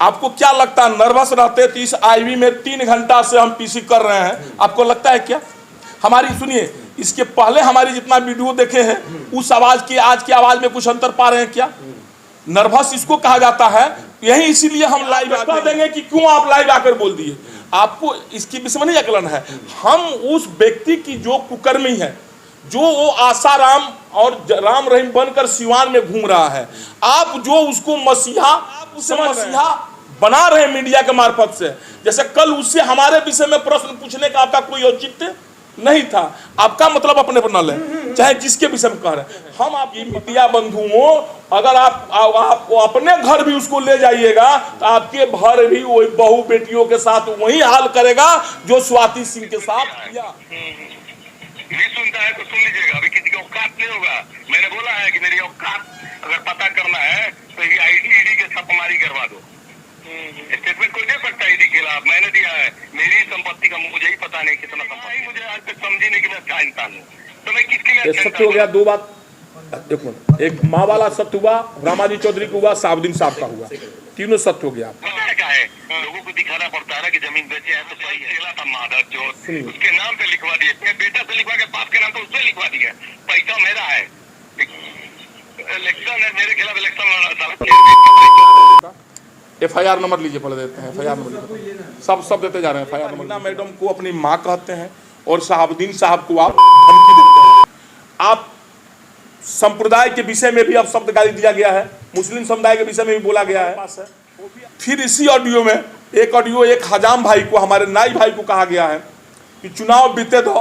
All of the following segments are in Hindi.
आपको क्या लगता है नर्वस रहते तो इस आईवी में 3 घंटा से हम पीसी कर रहे हैं, आपको लगता है क्या? हमारी सुनिए, इसके पहले हमारी जितना वीडियो देखे हैं उस आवाज की आज की आवाज में कुछ अंतर पा रहे हैं क्या? नर्वस इसको कहा जाता है। यही इसीलिए हम लाइव कह देंगे कि क्यों आप लाइव आकर बोल दिए। आपको इसकी विषय में नहीं आकलन है। हम उस व्यक्ति की जो कुकर्मी है, जो वो आसाराम और राम रहीम बनकर सिवान में घूम रहा है, आप जो उसको मसीहा बना रहे हैं मीडिया के मार्फत से। जैसे कल उससे हमारे विषय में प्रश्न पूछने का आपका कोई औचित्य नहीं था। आपका मतलब अपने पर न लें, चाहे जिसके विषय में कह रहे हैं। हम आपकी मीडिया बंधुओं, अगर आप अपने घर भी उसको ले जाइएगा तो आपके घर भी वही बहू बेटियों के साथ वही हाल करेगा जो स्वाति सिंह के साथ किया। नहीं सुनता है तो सुन लीजिएगा, अभी किसी का औकात नहीं होगा। मैंने बोला है कि मेरी औकात अगर पता करना है तो ये ईडी के छापेमारी करवा दो। स्टेटमेंट कोई दे सकता है ईडी के खिलाफ, मैंने दिया है। मेरी संपत्ति का मुझे ही पता नहीं कितना संपत्ति, मुझे आज तक समझी नहीं कि मैं क्या इंसान हूँ, तो मैं किसके लिए सत्य हो गया। 2 बात, एक माँ वाला सत्य हुआ, रामाजी चौधरी को हुआ, साहबुद्दीन साहब का हुआ, तीनों सत्य हो गया। क्या है, लोगों को दिखाना पड़ता है कि जमीन बेचे है तो सही है। माधव जो उसके नाम पे लिखवा दिए, बेटा से लिखवा के बाप के नाम पे उससे लिखवा दिया। पैसा मेरा है, इलेक्शन है, मेरे खिलाफ इलेक्शन लड़ा। FIR नंबर लीजिए, पढ़ देते हैं। FIR नंबर सब देते जा रहे हैं। FIR नंबर मैडम को अपनी माँ कहते हैं और साहबुद्दीन साहब को आप धमकी देते हैं। आप संप्रदाय के विषय में भी अब शब्द गाली दिया गया है, मुस्लिम समुदाय के विषय में भी बोला गया है। फिर इसी ऑडियो में एक ऑडियो, एक हजाम भाई को, हमारे नाई भाई को कहा गया है कि चुनाव बीते तो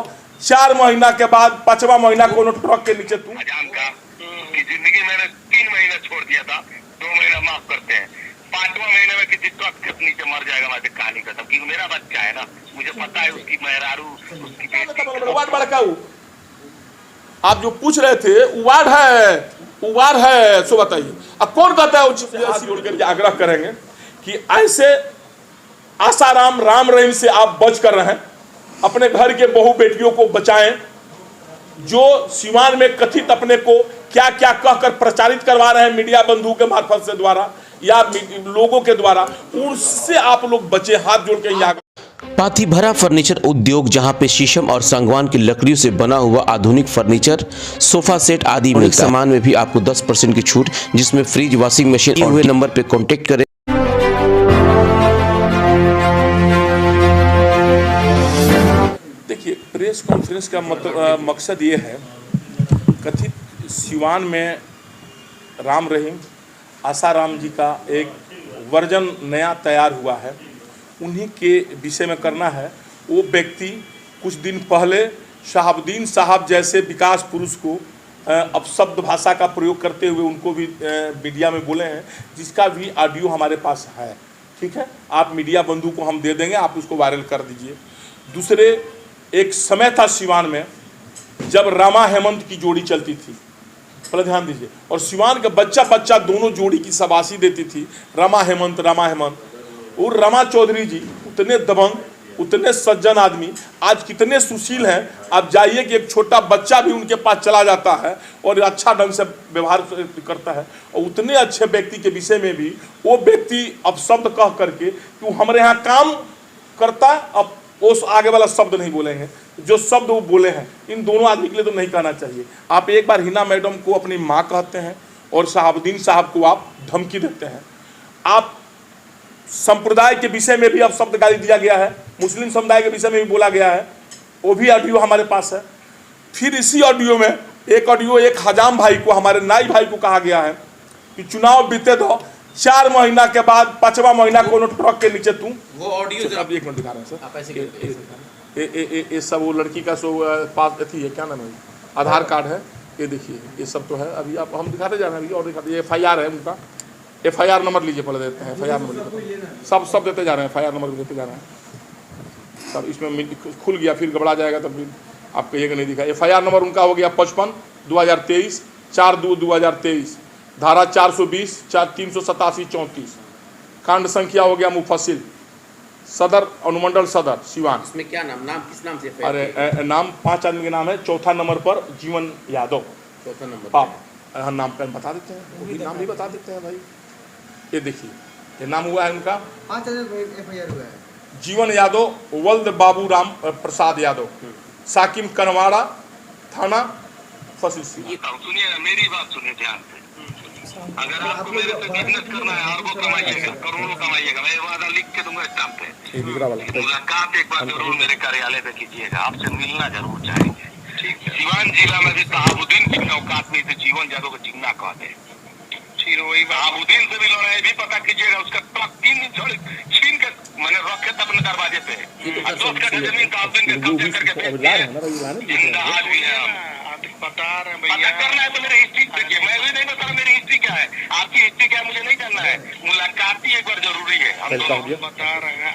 4 महीना के बाद 5वां महीना कोनो ट्रक के नीचे तू हजाम का की जिंदगी मैंने 3 महीना छोड़ दिया था, 2 महीना माफ करते हैं, 5वां महीने में किसी ट्रक के नीचे मर जाएगा। मैं कहानी खत्म, क्योंकि मेरा बच्चा है ना, मुझे पता है उसकी मेहरारू, उसकी बेटी। आप जो पूछ रहे थे उवाड़ है, सो बताइए अब कौन कहता है? आग्रह करेंगे कि ऐसे आसाराम राम रहीम से आप बच कर रहें, अपने घर के बहू बेटियों को बचाएं, जो सिवान में कथित अपने को क्या क्या कहकर प्रचारित करवा रहे हैं मीडिया बंधु के मार्फत से द्वारा या लोगों के द्वारा, उससे आप लोग बचे। हाथ जोड़ के यहाँ पाथी भरा फर्नीचर उद्योग, जहां पे शीशम और सागवान की लकड़ियों से बना हुआ आधुनिक फर्नीचर, सोफा सेट आदि मिलता है। सामान में भी आपको 10% की छूट, जिसमें फ्रिज, वॉशिंग मशीन। हुए नंबर पे कांटेक्ट करें। देखिए, प्रेस कॉन्फ्रेंस का मतलब मकसद ये है, कथित सिवान में राम रहीम आसाराम जी का एक वर्जन नया तैयार हुआ है, उन्हीं के विषय में करना है। वो व्यक्ति कुछ दिन पहले शहाबुद्दीन साहब जैसे विकास पुरुष को अपशब्द भाषा का प्रयोग करते हुए उनको भी मीडिया में बोले हैं, जिसका भी ऑडियो हमारे पास है। ठीक है, आप मीडिया बंधु को हम दे देंगे, आप उसको वायरल कर दीजिए। दूसरे, एक समय था सिवान में जब रमा हेमंत की जोड़ी चलती थी, पहले ध्यान दीजिए, और सिवान के बच्चा दोनों जोड़ी की शाबाशी देती थी, रमा हेमंत। और रमा चौधरी जी उतने दबंग, उतने सज्जन आदमी, आज कितने सुशील हैं। आप जाइए कि एक छोटा बच्चा भी उनके पास चला जाता है और अच्छा ढंग से व्यवहार करता है। और उतने अच्छे व्यक्ति के विषय में भी वो व्यक्ति अपशब्द कह करके कि हमारे यहाँ काम करता, अब उस आगे वाला शब्द नहीं बोलेंगे, जो शब्द वो बोले हैं इन दोनों आदमी के लिए तो नहीं कहना चाहिए। आप एक बार हिना मैडम को अपनी माँ कहते हैं और साहबुद्दीन साहब को आप धमकी देते हैं। आप संप्रदाय के विषय में भी अब शब्द गाली दिया गया है, मुस्लिम समुदाय के विषय में भी बोला गया है, वो भी ऑडियो हमारे पास है। फिर इसी ऑडियो में एक ऑडियो, एक हजाम भाई को, हमारे नाई भाई को कहा गया है कि चुनाव बीते तो 4 महीना के बाद 5वां महीना कोनो ट्रक के नीचे तू। वो ऑडियो अब 1 मिनट दिखा रहे हैं सर। ये सब वो लड़की का सो पास अथी है, क्या नाम है, आधार कार्ड है, ये देखिए, ये सब तो है। अभी आप हम दिखाते जा रहे हैं, और दिखाते, ये FIR है उनका। FIR नंबर लीजिए, पढ़ देते हैं। FIR नंबर सब देते जा रहे हैं। FIR नंबर भी देते जा रहे हैं। सब इसमें खुल गया, फिर घबरा जाएगा तब फिर आपको ये नहीं दिखा। FIR नंबर उनका हो गया 55/2023, 4/2/2023, धारा 420, 387, 34, कांड संख्या हो गया मुफस्सिल, सदर अनुमंडल सदर सिवान। इसमें क्या नाम किस नाम से? अरे नाम 5 आदमी के नाम है। चौथा नंबर पर जीवन यादव, चौथा नंबर पाप नाम का बता देते हैं, वो भी नाम भी बता देते हैं भाई। ये देखिए ये नाम हुआ है उनका। 5 FIR हुआ है। जीवन यादव, वल्द बाबू राम प्रसाद यादव, साकिम कनवाड़ा थाना फसिल सीमा। सुनिए मेरी बात सुनिए ध्यान से। अगर आपको मेरे से बिजनेस करना है, अरबों कमाइएगा, करोड़ों कमाइएगा, मैं वादा लिख के दूंगा स्टाम्प पे। मुलाकात एक बार जरूर मेरे कार्यालय पे कीजिएगा, आपसे मिलना जरूर चाहेंगे। सिवान जिला में भी शहाबुद्दीन की औकात में से जीवन यादव को जिन्ना कहते हैं। वही शहाबुद्दीन से भी लड़ा है, भी पता कीजिएगा। उसका ट्रक 3 दिन छोड़ छीन के मैंने रखे था अपने दरवाजे पे। 10 कट्ठा जमीन शहाबुद्दीन के कब्जे करके बेच दिया। जिंदा आज भी है। पता करना है तो मेरी हिस्ट्री देखिए। मैं भी नहीं बता रहा मेरी हिस्ट्री क्या है, आपकी हिस्ट्री क्या है मुझे नहीं जानना है। मुलाकात ही एक बार जरूरी है। हम दोनों बता रहे हैं।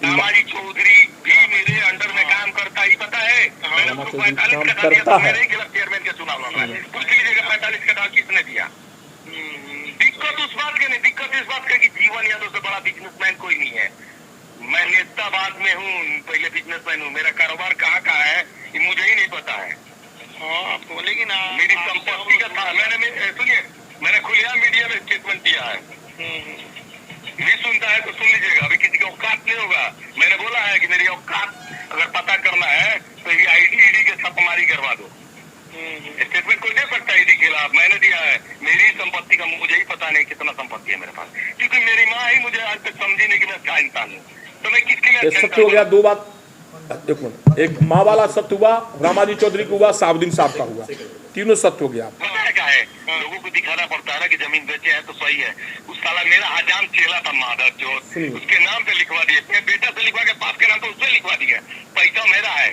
रामाजी चौधरी भी मेरे अंडर में काम करता ही पता है। मैंने उसको 45 कट्ठा दिया था, मेरे ही खिलाफ चेयरमैन के चुनाव लड़ा है। पूछ लीजिएगा 45 कट्ठा किसने दिया। दिक्कत उस बात की नहीं, दिक्कत इस बात की कि जीवन यादव से बड़ा बिजनेसमैन कोई नहीं है। मैं नेताबाद में हूँ, पहले बिजनेसमैन हूँ। मेरा कारोबार कहाँ का है ये मुझे ही नहीं पता है। आपको लेकिन मेरी संपत्ति का था। सुनिए मैंने खुलेआम मीडिया में स्टेटमेंट दिया है। नहीं सुनता है तो सुन लीजिएगा। अभी किसी का औकात नहीं होगा। मैंने बोला है कि मेरी औकात अगर पता करना है तो ये ईडी के छापेमारी करवा दो। स्टेटमेंट कोई दे सकता है ईडी के खिलाफ, मैंने दिया है। मेरी संपत्ति का मुझे ही पता नहीं कितना संपत्ति है मेरे पास, क्योंकि मेरी माँ ही मुझे आज तक समझी नहीं कि मैं क्या इंसान हूँ। तो मैं किसके लिए सत्य हो गया। 2 बात, एक मिनट, एक माँ वाला सत्य हुआ, रामाजी चौधरी को हुआ, शहाबुद्दीन साहब का हुआ, तीनों सत्य हो गया। क्या है लोगों को दिखाना पड़ता है ना कि जमीन बेचे है तो सही है। उस साला मेरा हजाम चेला था माधव जो उसके नाम पे लिखवा दिए, अपने बेटा से लिखवा के बाप के नाम पे उससे लिखवा दिया। पैसा मेरा है।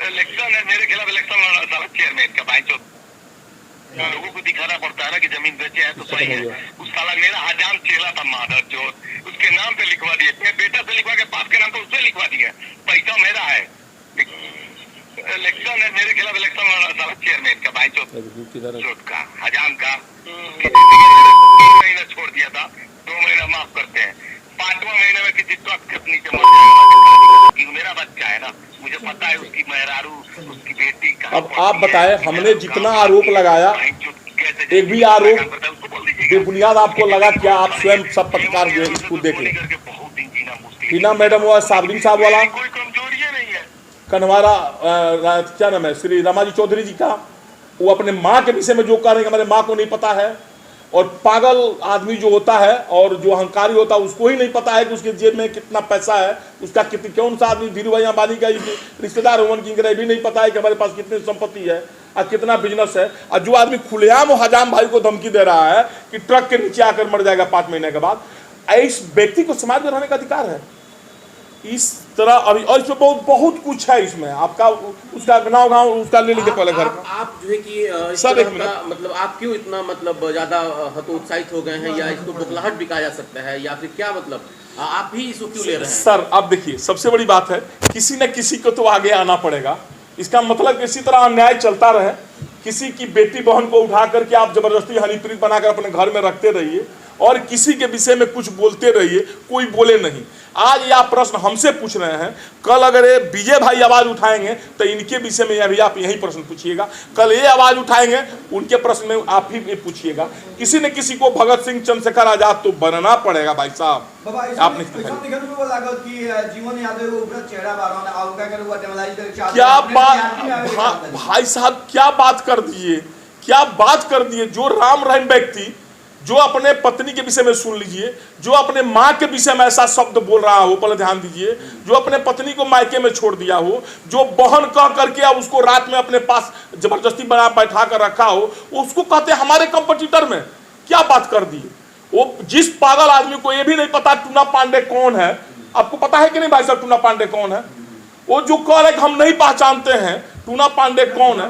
इलेक्शन है मेरे खिलाफ, इलेक्शन लड़ा साला चेयरमैन का भाई चौथ। लोगों को दिखाना पड़ता है ना कि जमीन बेचे है तो सही है। उस साला मेरा हजाम चेला था माधव जो उसके नाम पे लिखवा दिए, अपने बेटा से लिखवा के बाप के नाम पे उससे लिखवा दिया। पैसा मेरा है। इलेक्शन है मेरे खिलाफ, इलेक्शन लड़ा साला चेयरमैन का भाई चौथ का हजाम का। 3 महीना छोड़ दिया था, 2 महीना माफ करते हैं। 5वां महीने में किसी ट्रक के नीचे मर जाएगा। मेरा बच्चा है ना, मुझे पता है उसकी मेहरारू उसकी बेटी का। अब आप बताएं, हमने जितना आरोप लगाया, एक भी आरोप बेबुनियाद आपको लगा क्या? आप स्वयं सब पत्रकार जो है इसको देख लें। टीना मैडम हुआ, शहाबुद्दीन साहब वाला, कोई कमजोरी नहीं है। कनवारा क्या नाम है, श्री रामाजी चौधरी जी का, वो अपने माँ के विषय में जो कह रहे हैं हमारे माँ को नहीं पता है। और पागल आदमी जो होता है और जो अहंकारी होता है उसको ही नहीं पता है कि उसके जेब में कितना पैसा है, उसका कौन सा आदमी धीरू भाई अंबानी का रिश्तेदार होने की भी नहीं पता है कि हमारे पास कितनी संपत्ति है और कितना बिजनेस है। और जो आदमी खुलेआम हजाम भाई को धमकी दे रहा है कि ट्रक के नीचे आकर मर जाएगा 5 महीने के बाद, इस व्यक्ति को समाज में रहने का अधिकार है। इस तरह अभी और इसमें बहुत कुछ है इसमें। आपका उसका गाँव उसका ले लीजिए पहले घर का। आप जो है कि सर एक मिनट, मतलब आप क्यों इतना मतलब ज्यादा हतोत्साहित हो गए हैं, या इसको बुखलाहट भी कहा जा सकता है, या फिर क्या मतलब आप ही इसको क्यों ले रहे हैं? सर अब देखिए, सबसे बड़ी बात है किसी न किसी को तो आगे आना पड़ेगा। इसका मतलब किसी तरह अन्याय चलता रहे, किसी की बेटी बहन को उठा करके आप जबरदस्ती हनीप्रीत बनाकर अपने घर में रखते रहिए और किसी के विषय में कुछ बोलते रहिए, कोई बोले नहीं। आज यह प्रश्न हमसे पूछ रहे हैं, कल अगर ये विजय भाई आवाज उठाएंगे तो इनके विषय में भी आप यही प्रश्न पूछिएगा। कल ये आवाज उठाएंगे उनके प्रश्न में आप ही पूछिएगा। किसी न किसी को भगत सिंह चंद्रशेखर आजाद तो बनना पड़ेगा भाई साहब। आपने क्या बात भाई साहब, क्या बात कर दिए, क्या बात कर दिए। जो राम रहीम व्यक्ति जो अपने पत्नी के विषय में सुन लीजिए, जो अपने माँ के विषय में ऐसा शब्द बोल रहा हो, पहले ध्यान दीजिए, जो अपने पत्नी को मायके में छोड़ दिया हो, जो बहन कह करके उसको रात में अपने पास जबरदस्ती बना बैठा कर रखा हो, उसको कहते हैं हमारे कंपटीटर में। क्या बात कर दी। वो जिस पागल आदमी को ये भी नहीं पता टूना पांडे कौन है, आपको पता है कि नहीं भाई साहब टूना पांडे कौन है? वो जो कह रहे हम नहीं पहचानते हैं टूना पांडे कौन है।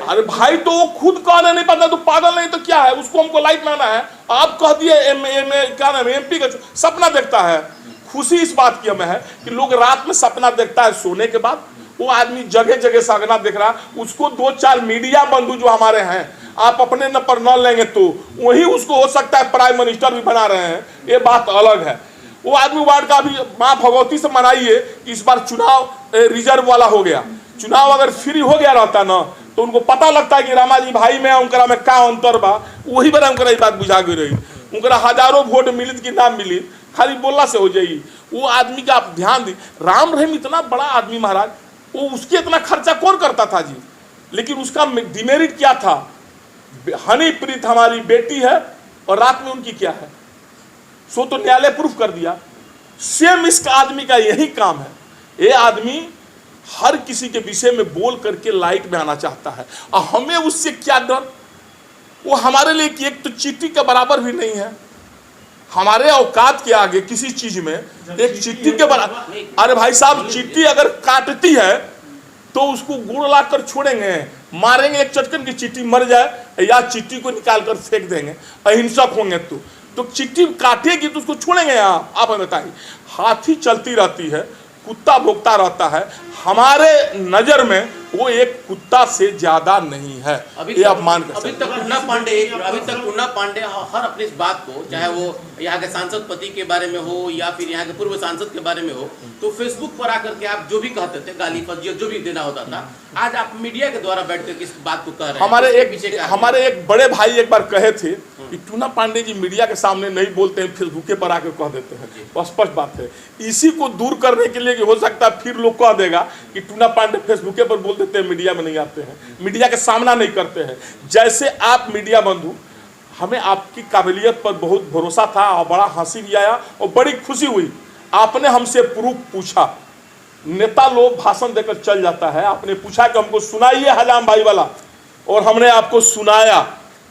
अरे भाई तो वो खुद कह रहे नहीं पता, तो पागल नहीं तो क्या है, उसको हमको लाइट लाना है। आप कह दिए क्या नाम MP का सपना देखता है। खुशी इस बात की हमें है कि लोग रात में सपना देखता है सोने के बाद, वो आदमी जगह जगह सपना देख रहा है। उसको 2-4 मीडिया बंधु जो हमारे हैं, आप अपने न पर न लेंगे तो वही उसको हो सकता है प्राइम मिनिस्टर भी बना रहे हैं, ये बात अलग है। वो आदमी वार्ड का भी माँ भगवती से मनाइए कि इस बार चुनाव रिजर्व वाला हो गया। चुनाव अगर फ्री हो गया रहता ना तो उनको पता लगता है कि रामाजी भाई में उनकरा में का अंतर बा, वही बार उनकरा बात बुझा गई रही। उनकरा हजारों वोट मिलित कि ना मिलित, खाली बोलला से हो जाई। वो आदमी का आप ध्यान दी, राम रहीम इतना बड़ा आदमी महाराज, वो उसके इतना खर्चा कौन करता था जी, लेकिन उसका डिमेरिट क्या था? हनीप्रीत हमारी बेटी है और रात में उनकी क्या है, सो तो न्यायालय प्रूफ कर दिया। सेम इसका आदमी का यही काम है। ये आदमी हर किसी के विषय में बोल करके लाइट में आना चाहता है, और हमें उससे क्या डर? वो हमारे लिए कि एक तो चींटी के बराबर भी नहीं है, हमारे औकात के आगे किसी चीज में एक चींटी के बराबर। अरे भाई साहब, चींटी अगर काटती है तो उसको गुड़ ला कर छोड़ेंगे, मारेंगे एक चटकन की चींटी मर जाए, या चींटी को निकाल कर फेंक देंगे, अहिंसक होंगे तो चींटी काटेगी तो उसको छोड़ेंगे आप हमें बताइए। हाथी चलती रहती है, कुत्ता भोगता रहता है, हमारे नजर में वो एक कुत्ता से ज्यादा नहीं है। ये आप मान कर अभी तक टूना पांडे हर अपनी इस बात को, चाहे वो यहाँ के सांसद पति के बारे में हो या फिर यहाँ के पूर्व सांसद के बारे में हो, तो फेसबुक पर आकर के आप जो भी कहते थे, गाली फजीयत जो भी देना होता था, आज आप मीडिया के द्वारा बैठ कर इस बात को कह रहे हैं। हमारे एक बड़े भाई एक बार कहे थे कि टूना पांडे जी मीडिया के सामने नहीं बोलते हैं, फेसबुक पर आकर कह देते हैं। स्पष्ट बात है, इसी को दूर करने के लिए कि हो सकता है फिर लोग कह देगा कि टूना पांडे फेसबुक पर बोल देते हैं, मीडिया में नहीं आते हैं, मीडिया का सामना नहीं करते हैं। जैसे आप मीडिया बंधु, हमें आपकी काबिलियत पर बहुत भरोसा था और बड़ा हंसी भी आया और बड़ी खुशी हुई। आपने हमसे प्रूफ पूछा, नेता लोग भाषण देकर चल जाता है, आपने पूछा कि हमको सुनाइए हजाम भाई वाला, और हमने आपको सुनाया,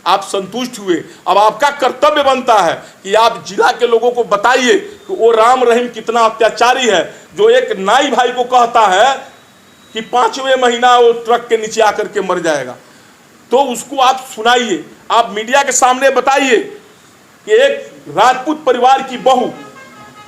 आप संतुष्ट हुए। अब आपका कर्तव्य बनता है कि आप जिला के लोगों को बताइए कि वो राम रहीम कितना अत्याचारी है, जो एक नाई भाई को कहता है कि 5वें महीना वो ट्रक के नीचे आकर के मर जाएगा। तो उसको आप सुनाइए, आप मीडिया के सामने बताइए कि एक राजपूत परिवार की बहू,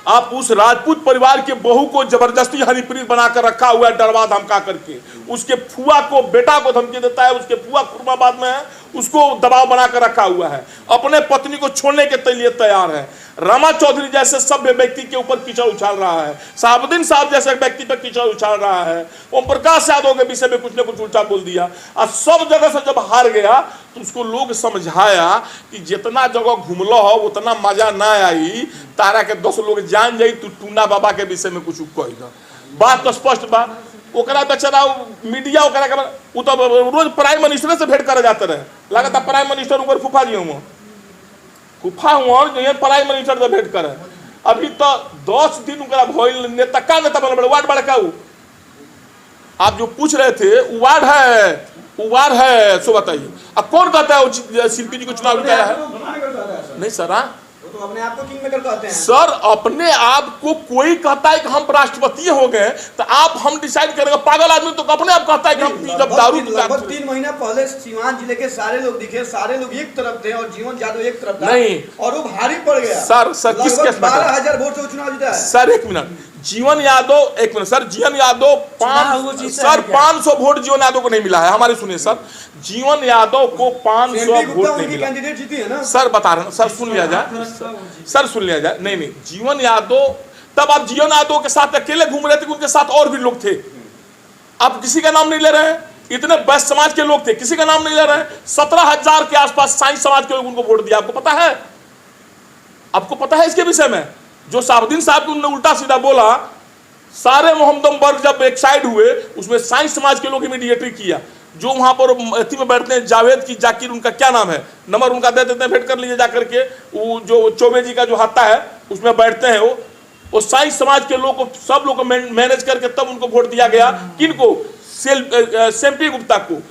आप उस राजपूत परिवार के बहू को जबरदस्ती हनीप्रीत बनाकर रखा हुआ है, डरवा धमका करके। उसके फुआ को, बेटा को धमकी देता है, उसके फुआ खुरमाबाद में है, उसको दबाव बनाकर रखा हुआ है, अपने पत्नी को छोड़ने के लिए तैयार है। रामा चौधरी जैसे सभ्य व्यक्ति के ऊपर कीचड़ उछाल रहा है, साहबुद्दीन साहब जैसे व्यक्ति पर कीचड़ उछाल रहा है, ओम प्रकाश यादव के विषय में कुछ न कुछ उल्टा बोल दिया। और सब जगह से जब हार गया तो उसको लोग समझाया कि जितना जगह घूमलो हो उतना मजा ना आई, तारा के 10 लोग जान जाई, तू टूना बाबा के विषय में कुछ कह दो। बात तो स्पष्ट बा। ओकरा बेचारा मीडिया ओकरा के वो तो रोज प्राइम मिनिस्टर से भेंट करे जाते रहे, लगता प्राइम मिनिस्टर ऊपर फूफा जी हूँ, फूफा हुआ जो प्राइम मिनिस्टर से भेंट करे। अभी तो 10 दिन ओकरा भइल, नेता का नेता बनल, वार्ड बड़का। आप जो पूछ रहे थे वो वार्ड है, वो वार्ड है, सो बताइए। अब कौन कहता है शिल्पी जी को चुनाव जिताया है? नहीं सर, तो अपने आप को किंग मेकर कहते हैं सर। अपने आप को कोई कहता है कि हम राष्ट्रपति हो गए, तो आप हम डिसाइड करेंगे? पागल आदमी तो अपने आप कहता है कि हम जब दारू लगभग 3 महीना पहले सीवान जिले के सारे लोग दिखे, सारे लोग एक तरफ थे और जीवन यादव एक तरफ था, नहीं, और वो भारी पड़ गया। सर किस केस में 12,000 वोट से चुनाव जीता है सर? एक मिनट, जीवन यादव, एक मिनट सर, जीवन यादव 500 वोट जीवन यादव को नहीं मिला है। हमारे सुनिए सर, जीवन यादव को 500 वोट नहीं मिला। कैंडिडेट जीती है ना सर, बता रहे हैं सर, सुन लिया जाए सर, सुन लिया जाए। नहीं, जीवन यादव, तब आप जीवन यादव के साथ अकेले घूम रहे थे, उनके साथ और भी लोग थे, आप किसी का नाम नहीं ले रहे हैं। इतने वैश्य समाज के लोग थे, किसी का नाम नहीं ले रहे हैं। 17,000 के आसपास साई समाज के लोग उनको वोट दिया। आपको पता है? आपको पता है इसके विषय में? जो साहबुद्दीन साहब की उन्होंने उल्टा सीधा बोला, सारे मोहम्मदम वर्ग जब एक साइड हुए, उसमें साई समाज के लोग मीडिएटरी किया। जो वहां पर अथी में बैठते हैं, जावेद की जाकिर, उनका क्या नाम है, नंबर उनका दे देते हैं, भेंट कर लीजिए जाकर के। वो जो चौबे जी का जो हाथा है उसमें बैठते हैं, वो साई समाज के लोग को, सब लोग को मैनेज करके तब उनको वोट दिया गया। किनको? सेम्पी गुप्ता को।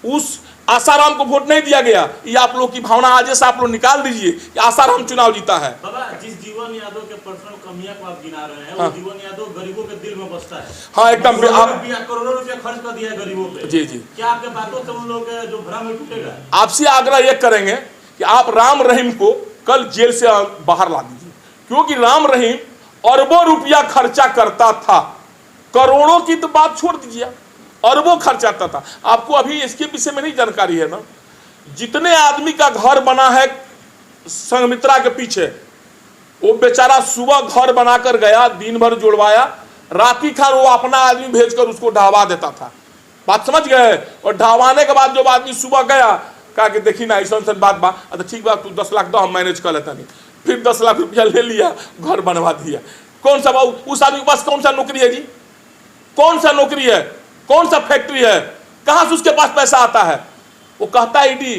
उस आसाराम को वोट नहीं दिया गया। ये आप लोग की भावना आज से आप लोग निकाल दीजिए कि आसाराम चुनाव जीता है। बाबा, जिस जीवन यादव के पर्सनल कमियां को आप गिना रहे हैं, वो जीवन यादव गरीबों के दिल में बसता है। हाँ, एकदम। करोड़ों रुपया खर्च कर दिया है गरीबों पे। जी। क्या आपके बातों से उन लोग जो भ्रम में टूटेगा? आपसे आग्रह यह करेंगे कि आप राम रहीम को कल जेल से बाहर ला दीजिए, क्योंकि राम रहीम अरबों रुपया खर्चा करता था। करोड़ों की तो बात छोड़ दीजिए, अरबों खर्च आता था। आपको अभी इसके विषय में नहीं जानकारी है ना? जितने आदमी का घर बना है संघमित्रा के पीछे, वो बेचारा सुबह घर बनाकर गया, दिन भर जुड़वाया, राती खान वो अपना आदमी भेजकर उसको ढहवा देता था। बात समझ गए। और ढावाने के बाद जो आदमी सुबह गया कहा कि देखी ना ऐसा बात बा, अच्छा ठीक बात, तू 10 लाख दो, हम मैनेज कर लेता नहीं। फिर 10 लाख रुपया ले लिया, घर बनवा दिया। कौन सा उस आदमी के पास कौन सा नौकरी है जी? कौन सा नौकरी है? कौन सा फैक्ट्री है? कहां से उसके पास पैसा आता है? वो कहता है ईडी,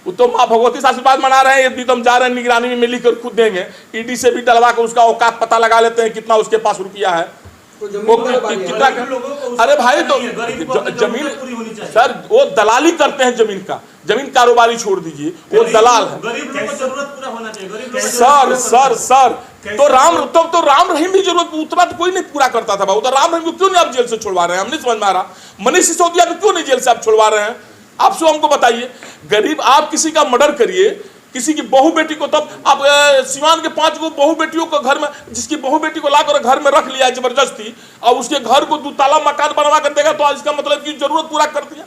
वो तो माँ भगवती से आशीर्वाद मना रहे हैं, यदि तुम जा रहे हैं निगरानी में मिली कर खुद देंगे, ईडी से भी डलवा कर उसका औकात पता लगा लेते हैं कितना उसके पास रुपया है, वो कितना। अरे भाई तो जमीन सर वो दलाली करते हैं जमीन का, जमीन कारोबारी छोड़ दीजिए, वो दलाल है। गरीब लोगों को जरूरत पूरा होना चाहिए। सर तो राम रहीम भी जरूरत उतना तो कोई नहीं पूरा करता था। तो राम रहीम को क्यों नहीं आप जेल से छुड़वा रहे हैं? हम नहीं समझ में आ रहा। मनीष सिसोदिया को क्यों नहीं जेल से आप छुड़वा रहे हैं? आप सो हमको बताइए। गरीब, आप किसी का मर्डर करिए, किसी की बहू बेटी को, तब आप सिवान के 5 गो बहू बेटियों को घर में, जिसकी बहू बेटी को लाकर घर में रख लिया जबरदस्ती, और उसके घर को 2 ताला मकान बनवा कर देगा, तो इसका मतलब की जरूरत पूरा कर दिया।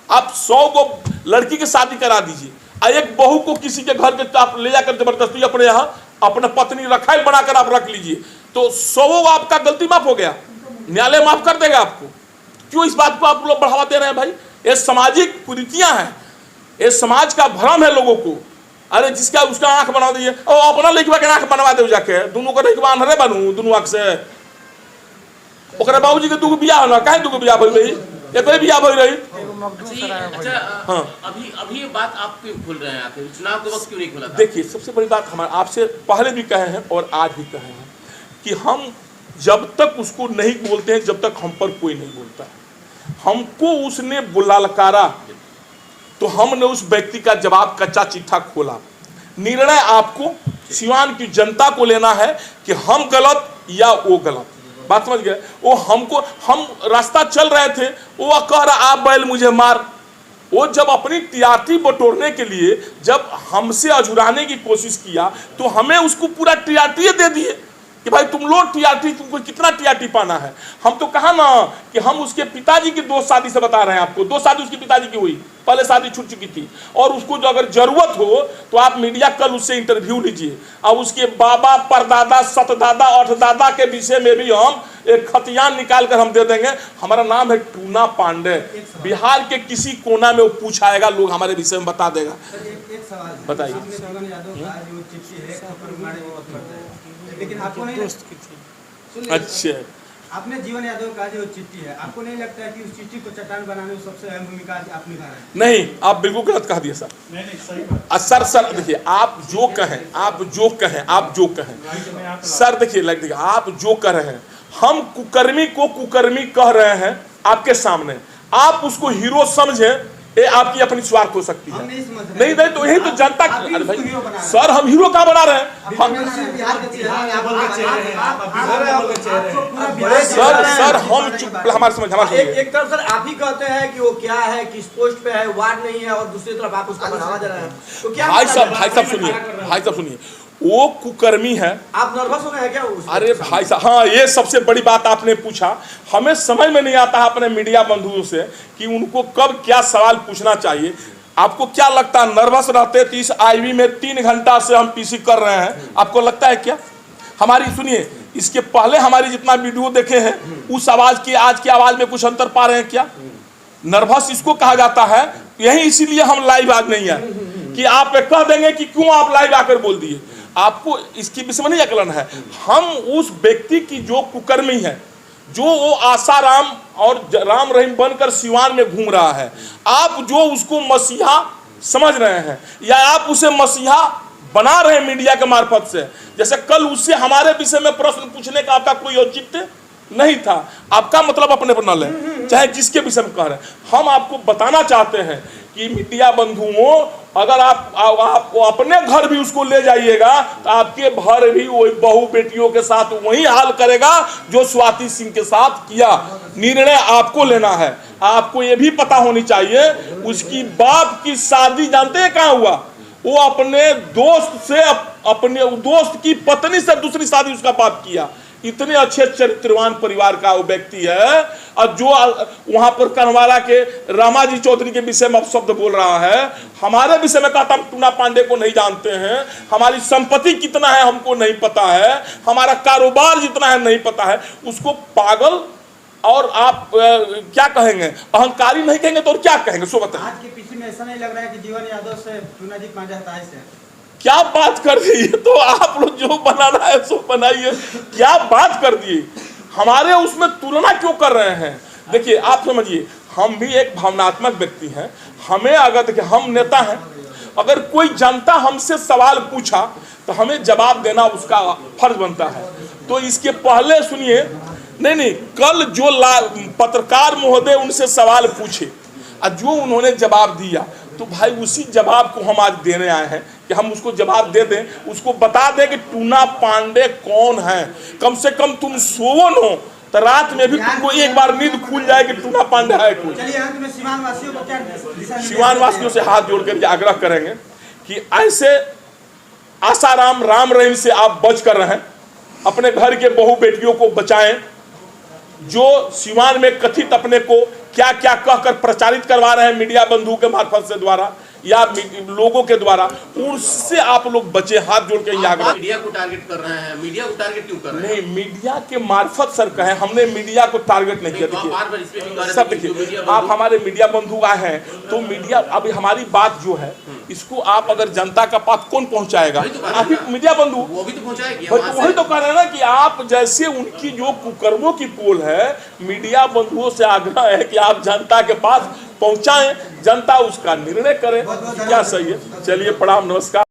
आप 100 को लड़की की शादी करा दीजिए, और एक बहू को किसी के घर के आप ले जाकर जबरदस्ती अपने यहाँ अपने पत्नी रखाल बनाकर आप रख लीजिए, तो 100 आपका गलती माफ हो गया, न्यायालय माफ कर देगा आपको। क्यों इस बात को आप लोग बढ़ावा दे रहे हैं भाई? ये सामाजिक कुरीतियां हैं, ये समाज का भ्रम है लोगों को। अरे जिसका उसका आंख बना दीजिए, और अपना लड़का के आंख बनवा दे जाके, दोनों को लड़का अंधरे बनू दोनों आंख से। ओकरे बाबूजी के 2 बियाह ना, काहे 2 बियाह भइल रही, एक ही बियाह भइल रही। अच्छा, अभी बात आप क्यों खुल रहे हैं? आखिर चुनाव के वक्त क्यों नहीं खुला था? देखिए, सबसे बड़ी बात हमारे आपसे पहले भी कहे हैं और आज भी कहे हैं कि हम जब तक उसको नहीं बोलते हैं, जब तक हम पर कोई नहीं बोलता है। हमको उसने बुलालकारा तो हमने उस व्यक्ति का जवाब कच्चा चिट्ठा खोला। निर्णय आपको, सिवान की जनता को लेना है कि हम गलत या वो गलत। बात समझ गए? वो हमको, हम रास्ता चल रहे थे, वो कह रहा आप बैल मुझे मार। वो जब अपनी टीआरपी बटोरने के लिए जब हमसे अझुराने की कोशिश किया, तो हमें उसको पूरा टीआरपी दे दिए कि भाई तुम लोग टीआरपी, तुमको कितना टीआरपी पाना है। हम तो कहा ना कि हम उसके पिताजी की 2 शादी से बता रहे हैं आपको। 2 शादी उसकी पिताजी की हुई, पहले शादी छूट चुकी थी, और उसको जो अगर जरूरत हो तो आप मीडिया कल उससे इंटरव्यू लीजिए, और उसके बाबा, परदादा, सतदादा, अठदादा के विषय में भी हम एक खतियान निकाल कर हम दे देंगे। हमारा नाम है टूना पांडे। बिहार के किसी कोना में वो पूछाएगा, लोग हमारे विषय में बता देगा। एक सवाल बताइए। लेकिन आपको नहीं, अच्छा, आपने जीवन यादव का जो चिट्ठी है, आपको नहीं लगता है कि उस चिट्ठी को चट्टान बनाने में सबसे अहम भूमिका आप निभा रहे हैं? नहीं, आप बिल्कुल गलत कह दिए सर। नहीं सही बात। सर देखिए, आप जो कहें सर, देखिए आप जो कह रहे हैं, हम कुकर्मी को कुकर्मी कह रहे हैं आपके सामने, आप उसको हीरो समझें, ये आपकी अपनी स्वार्थ हो सकती है। नहीं तो यही तो जनता। अरे भाई सर, हम हीरो कहाँ बना रहे हैं? सर हम चुप, हमारे समझ, एक तरफ सर आप ही कहते हैं कि वो क्या है, किस पोस्ट पे है, वार्ड नहीं है, और दूसरी तरफ आप उसका बढ़ावा दे रहे हैं, तो क्या? भाई साहब सुनिए, वो कुकर्मी है। आप नर्वस हो गए हैं क्या? अरे भाई साहब, हाँ, ये सबसे बड़ी बात आपने पूछा। हमें समझ में नहीं आता है अपने मीडिया बंधुओं से कि उनको कब क्या सवाल पूछना चाहिए। आपको क्या लगता है नर्वस रहते तो इस आईवी में 3 घंटा से हम पीसी कर रहे हैं? आपको लगता है क्या? हमारी सुनिए, इसके पहले हमारी जितना वीडियो देखे हैं, उस आवाज की आज की आवाज में कुछ अंतर पा रहे हैं क्या? नर्वस इसको कहा जाता है। यही इसीलिए हम लाइव आज नहीं है कि आप कह देंगे कि क्यों आप लाइव आकर बोल दिए। आपको इसकी विषय में नहीं आकलन है। हम उस व्यक्ति की जो कुकर्मी है, जो वो आसाराम और राम रहीम बनकर सिवान में घूम रहा है, आप जो उसको मसीहा समझ रहे हैं, या आप उसे मसीहा बना रहे हैं मीडिया के मार्फत से। जैसे कल उससे हमारे विषय में प्रश्न पूछने का आपका कोई औचित्य नहीं था। आपका मतलब अपने पर न लें, चाहे जिसके विषय में कह रहे हैं। हम आपको बताना चाहते हैं कि मीडिया बंधुओं, अगर आप अपने घर भी उसको ले जाइएगा, तो आपके घर भी वही बहू बेटियों के साथ वही हाल करेगा जो स्वाति सिंह के साथ किया। निर्णय आपको लेना है। आपको ये भी पता होनी चाहिए, उसकी बाप की शादी जानते हैं कहाँ हुआ? वो अपने दोस्त से, अपने दोस्त की पत्नी से दूसरी शादी उसका बाप किया। इतने अच्छे चरित्रवान परिवार का वो व्यक्ति है, और जो वहां पर कनवाला के रामाजी चौधरी के विषय में शब्द बोल रहा है, हमारे विषय में कहता हम टूना पांडे को नहीं जानते हैं, हमारी संपत्ति कितना है हमको नहीं पता है, हमारा कारोबार जितना है नहीं पता है। उसको पागल और आप क्या कहेंगे, अहंकारी नहीं कहेंगे तो और क्या कहेंगे, सो बताइए। आज के पीछे में ऐसा नहीं लग रहा है कि जीवन यादव से टूनाजीत मांझा हताश है? क्या बात कर दी, तो आप लोग जो बनाना है सो बनाइए, क्या बात कर दिए, हमारे उसमें तुलना क्यों कर रहे हैं। देखिए आप समझिए, हम भी एक भावनात्मक व्यक्ति हैं, हमें अगर देखिए हम नेता हैं, अगर कोई जनता हमसे सवाल पूछा तो हमें जवाब देना उसका फर्ज बनता है। तो इसके पहले सुनिए, नहीं कल जो पत्रकार महोदय उनसे सवाल पूछे और जो उन्होंने जवाब दिया, तो भाई उसी जवाब को हम आज देने आए हैं कि हम उसको जवाब दे दें, उसको बता दें कि टूना पांडे कौन है। कम से कम तुम सोवन हो तो रात में भी तुमको एक बार नींद खुल जाए कि टूना पांडे है कोई। चलिए अंत में सीवान वासियों को क्या सीवान वासियों से हाथ जोड़ कर आग्रह करेंगे कि ऐसे आसाराम राम रहीम से आप बच कर रहें, अपने घर के बहू बेटियों को बचाएं, जो सीवान में कथित अपने को क्या क्या कहकर प्रचारित करवा रहे हैं मीडिया बंधुओं के मार्फत से द्वारा या लोगों के द्वारा, उससे आप लोग बचे। हाथ जोड़ के आग्रह। मीडिया को टारगेट कर रहे हैं, मीडिया को टारगेट क्यों कर रहे हैं? नहीं, मीडिया के मार्फत सर कहे, हमने मीडिया को टारगेट नहीं किया। देखिए सब देखिए, आप हमारे मीडिया बंधु आए हैं तो मीडिया, अभी हमारी बात जो है इसको आप अगर जनता का पास कौन पहुंचाएगा, आप ही मीडिया बंधु, वो भी तो पहुंचाएगी। वही तो कह रहे हैं ना कि आप जैसे उनकी जो कुकर्मों की पोल है, मीडिया बंधुओं से आग्रह है कि आप जनता के पास पहुंचाएं, जनता उसका निर्णय करे क्या सही है। चलिए प्रणाम, नमस्कार।